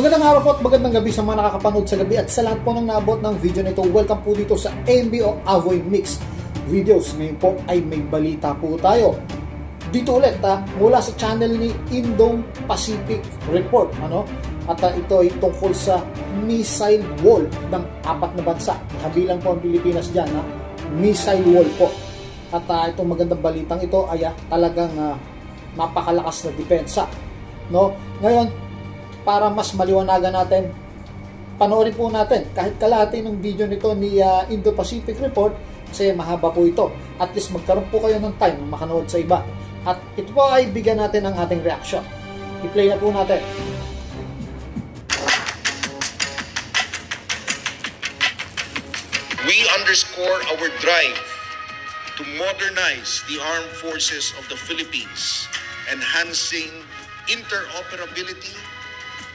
Magandang araw po at magandang gabi sa mga nakakapanood sa gabi at sa lahat po ng naabot ng video nito. Welcome po dito sa MBO Avoy Mix Videos. Ngayon po ay may balita po tayo. Dito ulit mula sa channel ni Indo-Pacific Report. At ito ay tungkol sa missile wall ng 4 na bansa. Kabilang po ang Pilipinas dyan. Missile wall po. At itong magandang balitang ito ay talagang napakalakas na depensa. Ngayon, para mas maliwanagan natin, panoorin po natin kahit kalahati ng video nito ni Indo-Pacific Report kasi mahaba po ito. At least magkaroon po kayo ng time makanood sa iba. At ito po ay bigyan natin ang ating reaction. I-play na po natin. We underscore our drive to modernize the armed forces of the Philippines, enhancing interoperability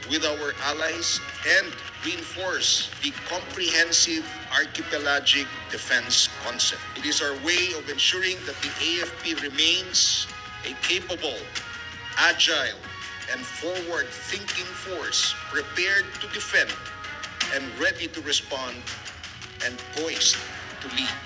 with our allies and reinforce the comprehensive archipelagic defense concept. It is our way of ensuring that the AFP remains a capable, agile, and forward-thinking force prepared to defend and ready to respond and poised to lead.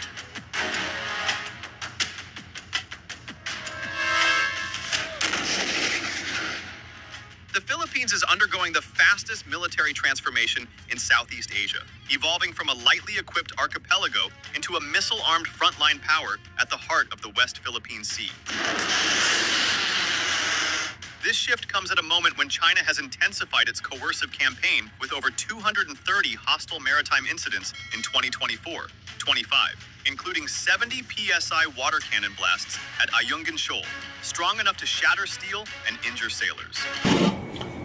The Philippines is undergoing the fastest military transformation in Southeast Asia, evolving from a lightly equipped archipelago into a missile-armed frontline power at the heart of the West Philippine Sea. This shift comes at a moment when China has intensified its coercive campaign with over 230 hostile maritime incidents in 2024-25, including 70 PSI water cannon blasts at Ayungin Shoal, strong enough to shatter steel and injure sailors.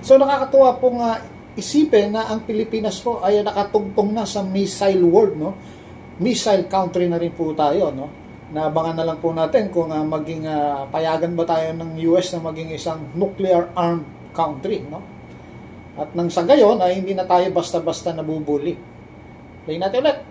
So nakakatuwa pong isipin na ang Pilipinas po ay nakatungtong na sa missile world, Missile country na rin po tayo, Naabangan na lang po natin kung maging payagan ba tayo ng US na maging isang nuclear armed country, At nang sa gayon ay hindi na tayo basta-basta nabubuli. Play natin ulit.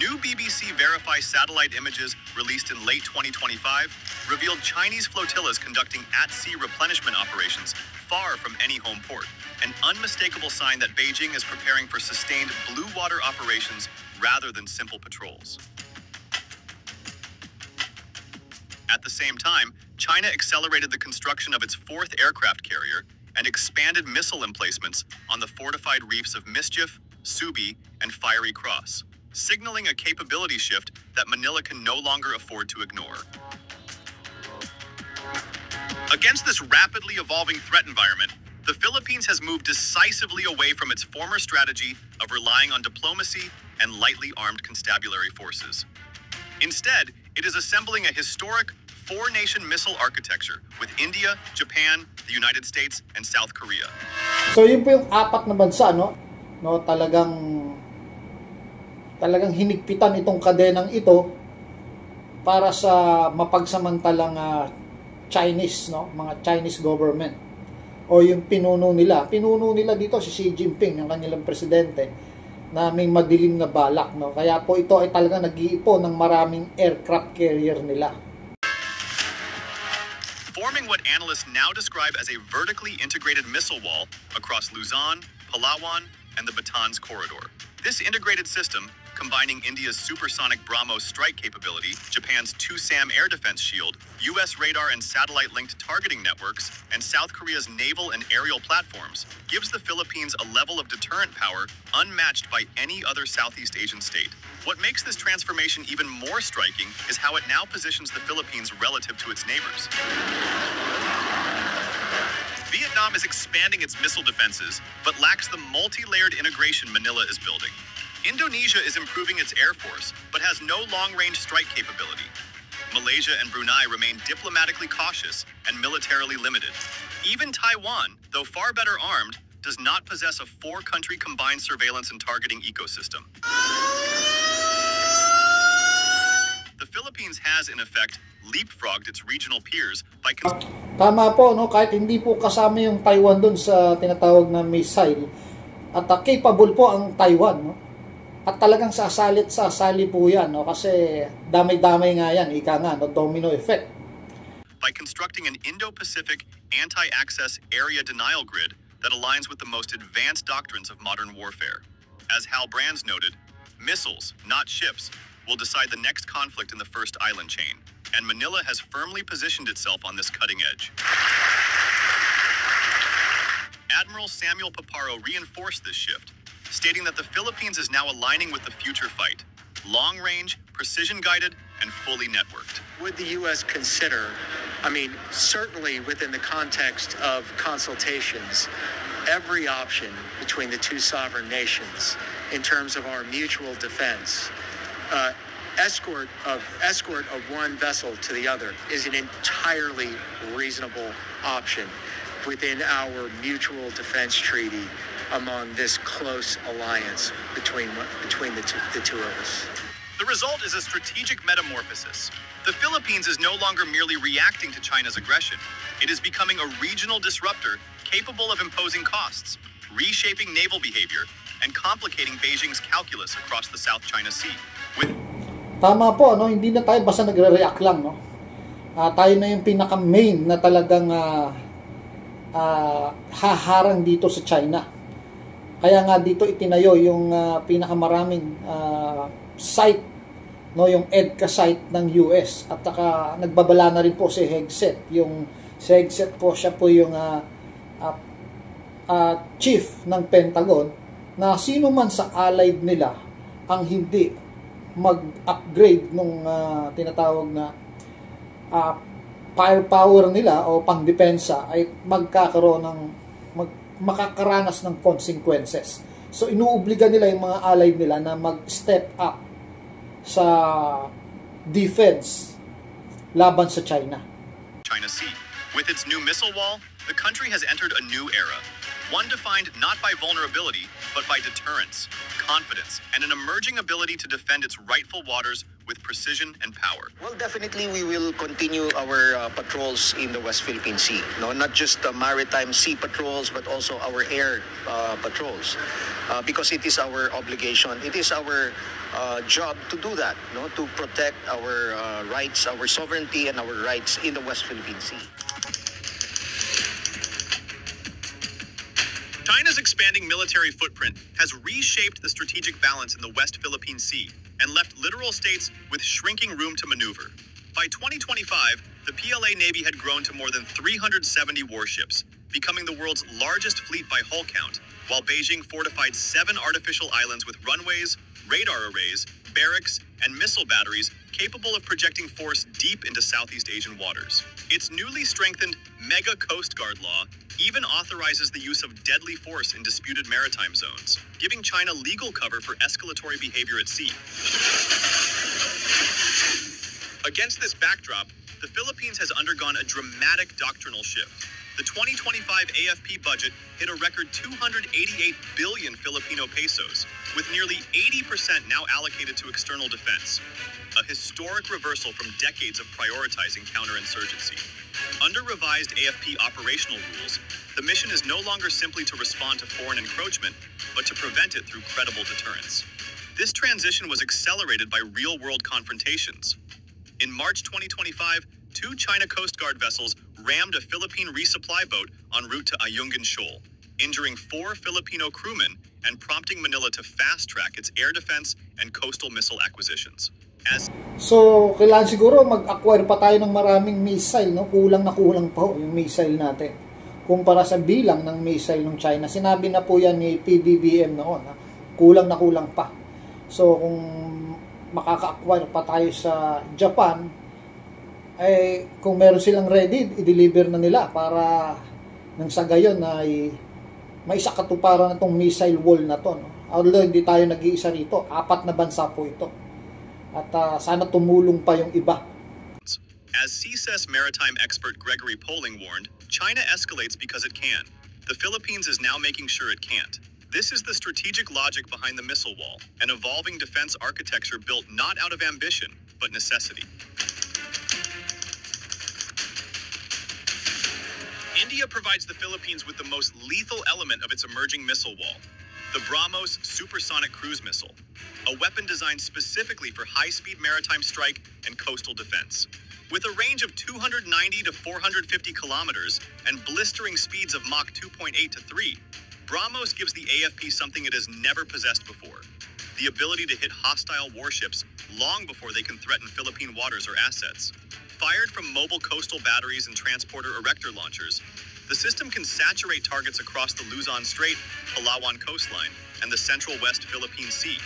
New BBC Verify satellite images released in late 2025 revealed Chinese flotillas conducting at-sea replenishment operations far from any home port, an unmistakable sign that Beijing is preparing for sustained blue water operations rather than simple patrols. At the same time, China accelerated the construction of its 4th aircraft carrier and expanded missile emplacements on the fortified reefs of Mischief, Subi, and Fiery Cross, signaling a capability shift that Manila can no longer afford to ignore. Against this rapidly evolving threat environment, the Philippines has moved decisively away from its former strategy of relying on diplomacy and lightly armed constabulary forces. Instead, it is assembling a historic 4-nation missile architecture with India, Japan, the United States, and South Korea. So yun po yung 4 na bansa, talagang hinigpitan itong kadenang ito para sa mapagsamantalang Chinese, mga Chinese government o yung pinuno nila dito si Xi Jinping, yung kanilang presidente, na may madilim na balak, kaya po ito ay talagang nag-iipon ng maraming aircraft carrier nila. Forming what analysts now describe as a vertically integrated missile wall across Luzon, Palawan, and the Batan's corridor. This integrated system, combining India's supersonic BrahMos strike capability, Japan's 2SAM air defense shield, U.S. radar and satellite-linked targeting networks, and South Korea's naval and aerial platforms, gives the Philippines a level of deterrent power unmatched by any other Southeast Asian state. What makes this transformation even more striking is how it now positions the Philippines relative to its neighbors. Vietnam is expanding its missile defenses, but lacks the multi-layered integration Manila is building. Indonesia is improving its air force, but has no long-range strike capability. Malaysia and Brunei remain diplomatically cautious and militarily limited. Even Taiwan, though far better armed, does not possess a 4-country combined surveillance and targeting ecosystem. The Philippines has, in effect, leapfrogged its regional peers by... Tama po, kahit hindi po kasama yung Taiwan dun sa tinatawag na missile, at capable po ang Taiwan, At talagang sasali po yan, kasi damay-damay nga yan, ika nga, domino effect. By constructing an Indo-Pacific anti-access area denial grid that aligns with the most advanced doctrines of modern warfare. As Hal Brands noted, missiles, not ships, will decide the next conflict in the first island chain, and Manila has firmly positioned itself on this cutting edge. Admiral Samuel Paparo reinforced this shift, stating that the Philippines is now aligning with the future fight, long-range, precision-guided, and fully networked. Would the U.S. consider, certainly within the context of consultations, every option between the two sovereign nations in terms of our mutual defense? Escort of one vessel to the other is an entirely reasonable option within our mutual defense treaty among this close alliance between the two of us. The result is a strategic metamorphosis. The Philippines is no longer merely reacting to China's aggression. It is becoming a regional disruptor capable of imposing costs, reshaping naval behavior, and complicating Beijing's calculus across the South China Sea. Tama po, no? Hindi na tayo basta nagre-react lang, no? Tayo na yung pinaka-main na talagang haharang dito sa China. Kaya nga dito itinayo yung pinakamaraming site, no, yung EDCA site ng US, at saka nagbabala na rin po si Hegseth. Yung si Hegseth po, siya po yung chief ng Pentagon, na sino man sa allied nila ang hindi mag-upgrade nung tinatawag na firepower nila o pangdepensa ay magkakaroon ng makakaranas ng consequences. So inuobliga nila yung mga allied nila na mag-step up sa defense laban sa China. China Sea. With its new missile wall, the country has entered a new era. One defined not by vulnerability, but by deterrence, confidence, and an emerging ability to defend its rightful waters with precision and power. Well, definitely we will continue our patrols in the West Philippine Sea. No, not just maritime sea patrols, but also our air patrols, because it is our obligation. It is our job to do that, no, to protect our rights, our sovereignty, and our rights in the West Philippine Sea. China's expanding military footprint has reshaped the strategic balance in the West Philippine Sea and left littoral states with shrinking room to maneuver. By 2025, the PLA Navy had grown to more than 370 warships, becoming the world's largest fleet by hull count, while Beijing fortified 7 artificial islands with runways, radar arrays, barracks, and missile batteries capable of projecting force deep into Southeast Asian waters. Its newly strengthened Mega Coast Guard law even authorizes the use of deadly force in disputed maritime zones, giving China legal cover for escalatory behavior at sea. Against this backdrop, the Philippines has undergone a dramatic doctrinal shift. The 2025 AFP budget hit a record 288 billion Filipino pesos, with nearly 80% now allocated to external defense, a historic reversal from decades of prioritizing counterinsurgency. Under revised AFP operational rules, the mission is no longer simply to respond to foreign encroachment, but to prevent it through credible deterrence. This transition was accelerated by real-world confrontations. In March 2025, 2 China Coast Guard vessels rammed a Philippine resupply boat en route to Ayungin Shoal, injuring 4 Filipino crewmen and prompting Manila to fast-track its air defense and coastal missile acquisitions. So, kailangan siguro mag-acquire pa tayo ng maraming missile, no? Kulang na kulang pa yung missile natin kumpara sa bilang ng missile ng China. Sinabi na po yan ni PBBM noon, ha? Kulang na kulang pa. So, kung makaka-acquire pa tayo sa Japan, ay kung meron silang ready, i-deliver na nila para nang sa gayon ay maisakatuparan na itong missile wall na to, no? Although hindi tayo nag-iisa rito, 4 na bansa po ito. At sana tumulong pa yung iba. As CSIS maritime expert Gregory Poling warned, China escalates because it can. The Philippines is now making sure it can't. This is the strategic logic behind the missile wall, an evolving defense architecture built not out of ambition, but necessity. India provides the Philippines with the most lethal element of its emerging missile wall, the BrahMos supersonic cruise missile, a weapon designed specifically for high-speed maritime strike and coastal defense. With a range of 290 to 450 kilometers and blistering speeds of Mach 2.8 to 3, BrahMos gives the AFP something it has never possessed before: the ability to hit hostile warships long before they can threaten Philippine waters or assets. Fired from mobile coastal batteries and transporter erector launchers, the system can saturate targets across the Luzon Strait, Palawan coastline, and the central West Philippine Sea,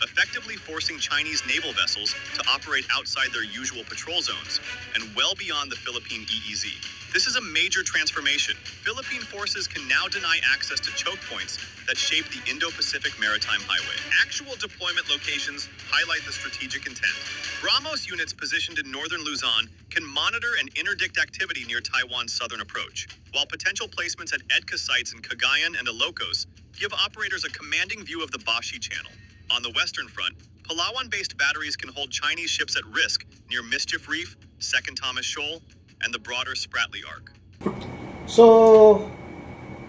effectively forcing Chinese naval vessels to operate outside their usual patrol zones and well beyond the Philippine EEZ. This is a major transformation. Philippine forces can now deny access to choke points that shape the Indo-Pacific Maritime Highway. Actual deployment locations highlight the strategic intent. BrahMos units positioned in northern Luzon can monitor and interdict activity near Taiwan's southern approach, while potential placements at EDCA sites in Cagayan and Ilocos give operators a commanding view of the Bashi Channel. On the western front, Palawan-based batteries can hold Chinese ships at risk near Mischief Reef, Second Thomas Shoal, and the broader Spratly Arc. So,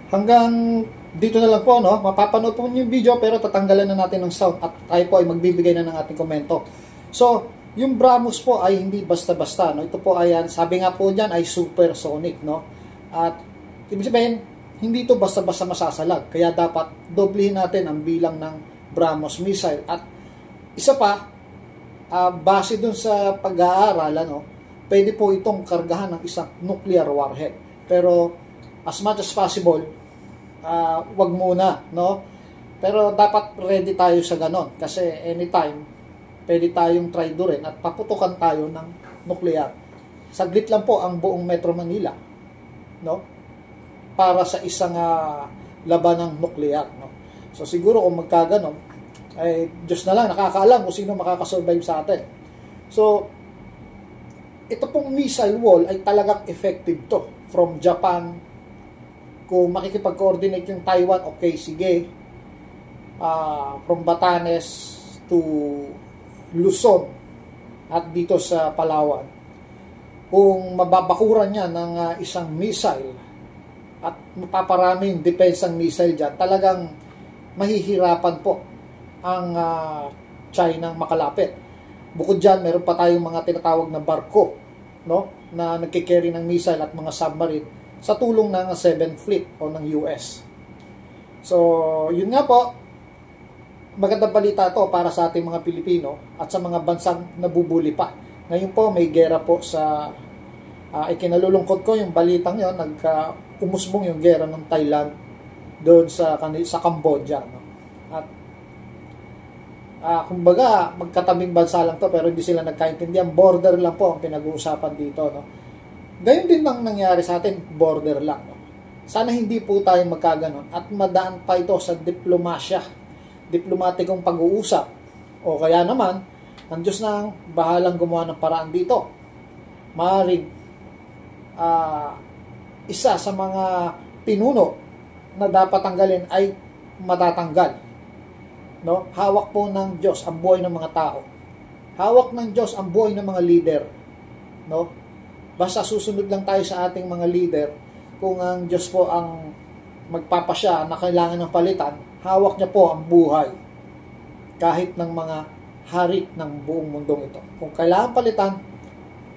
hanggang dito na lang po, no? Mapapanood po yung video pero tatanggalan na natin ng sound at tayo po ay magbibigay na ng ating komento. So, yung BrahMos po ay hindi basta-basta, no? Ito po ay, sabi nga po dyan, ay supersonic, no? At, ibig sabihin, hindi ito basta-basta masasalag. Kaya dapat doblehin natin ang bilang ng BrahMos missile. At isa pa, base dun sa pag-aaral, no? Pwede po itong kargahan ng isang nuclear warhead. Pero, as much as possible, wag muna, no? Pero dapat ready tayo sa ganon. Kasi anytime, pwede tayong traidorin at paputukan tayo ng nuclear. Saglit lang po ang buong Metro Manila, no? Para sa isang labanang nuclear, no? So siguro kung magkaganon, ay Diyos na lang nakakaalam kung sino makakasurvive sa atin. So, ito pong missile wall ay talagang effective to. From Japan, kung makikipag-coordinate yung Taiwan, okay, sige. From Batanes to Luzon at dito sa Palawan. Kung mababakuran niya ng isang missile at mapaparami yung depensang missile dyan, talagang mahihirapan po ang China makalapit. Bukod dyan, meron pa tayong mga tinatawag na barko, no, na nagkikerry ng missile at mga submarine sa tulong ng 7th Fleet o ng US. So, yun nga po, magandang balita ito para sa ating mga Pilipino at sa mga bansang nabubuli pa. Ngayon po, may gera po sa ikinalulungkot ko yung balitang yon, umusbong yung gera ng Thailand doon sa Cambodia, no? At kumbaga, magkatabing bansa lang to pero hindi sila nagkaintindihan. Border lang po ang pinag-uusapan dito, no? Gayon din ang nangyari sa atin, border lang, no? Sana hindi po tayo magkaganon at madaan pa ito sa diplomasya, diplomatikong pag-uusap. O kaya naman, ang Diyos na ang bahalang gumawa ng paraan dito. Maaaring isa sa mga pinuno na dapat tanggalin ay matatanggal. No? Hawak po ng Diyos ang buhay ng mga tao. Hawak ng Diyos ang buhay ng mga leader. No? Basta susunod lang tayo sa ating mga leader. Kung ang Diyos po ang magpapasya na kailangan ng palitan, hawak niya po ang buhay. Kahit ng mga hari ng buong mundong ito. Kung kailangan palitan,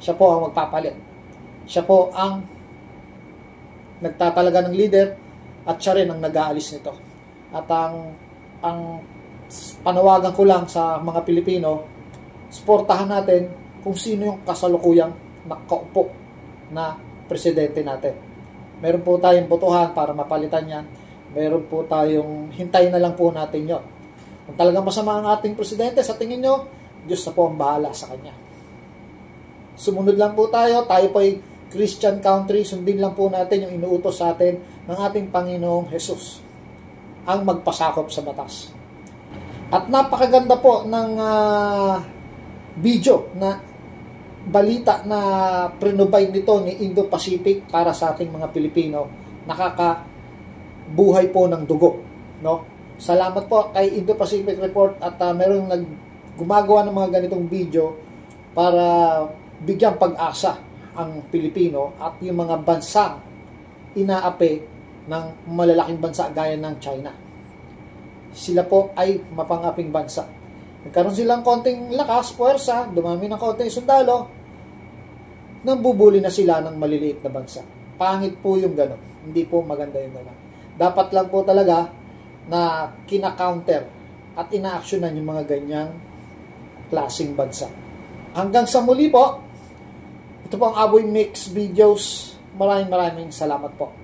siya po ang magpapalit. Siya po ang nagtatalaga ng leader at siya rin ang nag-aalis nito. At ang panawagan ko lang sa mga Pilipino, suportahan natin kung sino yung kasalukuyang nakaupo na presidente natin. Meron po tayong botohan para mapalitan yan. Meron po tayong, hintayin na lang po natin yon. Kung talagang masama ang ating presidente, sa tingin nyo, Diyos na po ang bahala sa kanya. Sumunod lang po tayo po ay Christian country, sundin lang po natin yung inuutos sa atin ng ating Panginoong Jesus, ang magpasakop sa batas. At napakaganda po ng video na balita na prinobide nito ni Indo-Pacific para sa ating mga Pilipino. Nakakabuhay po ng dugo, no? Salamat po kay Indo-Pacific Report at meron gumagawa ng mga ganitong video para bigyang pag-asa ang Pilipino at yung mga bansang inaapi ng malalaking bansa gaya ng China. Sila po ay mapangaping bansa. Nagkaroon silang konting lakas, puwersa, dumami ng konting sundalo, nambubuli na sila ng maliliit na bansa. Pangit po yung gano'n. Hindi po maganda yung gano'n. Dapat lang po talaga na kina-counter at ina-actionan yung mga ganyang klaseng bansa. Hanggang sa muli po, ito po ang Aboy Mix Videos. Maraming salamat po.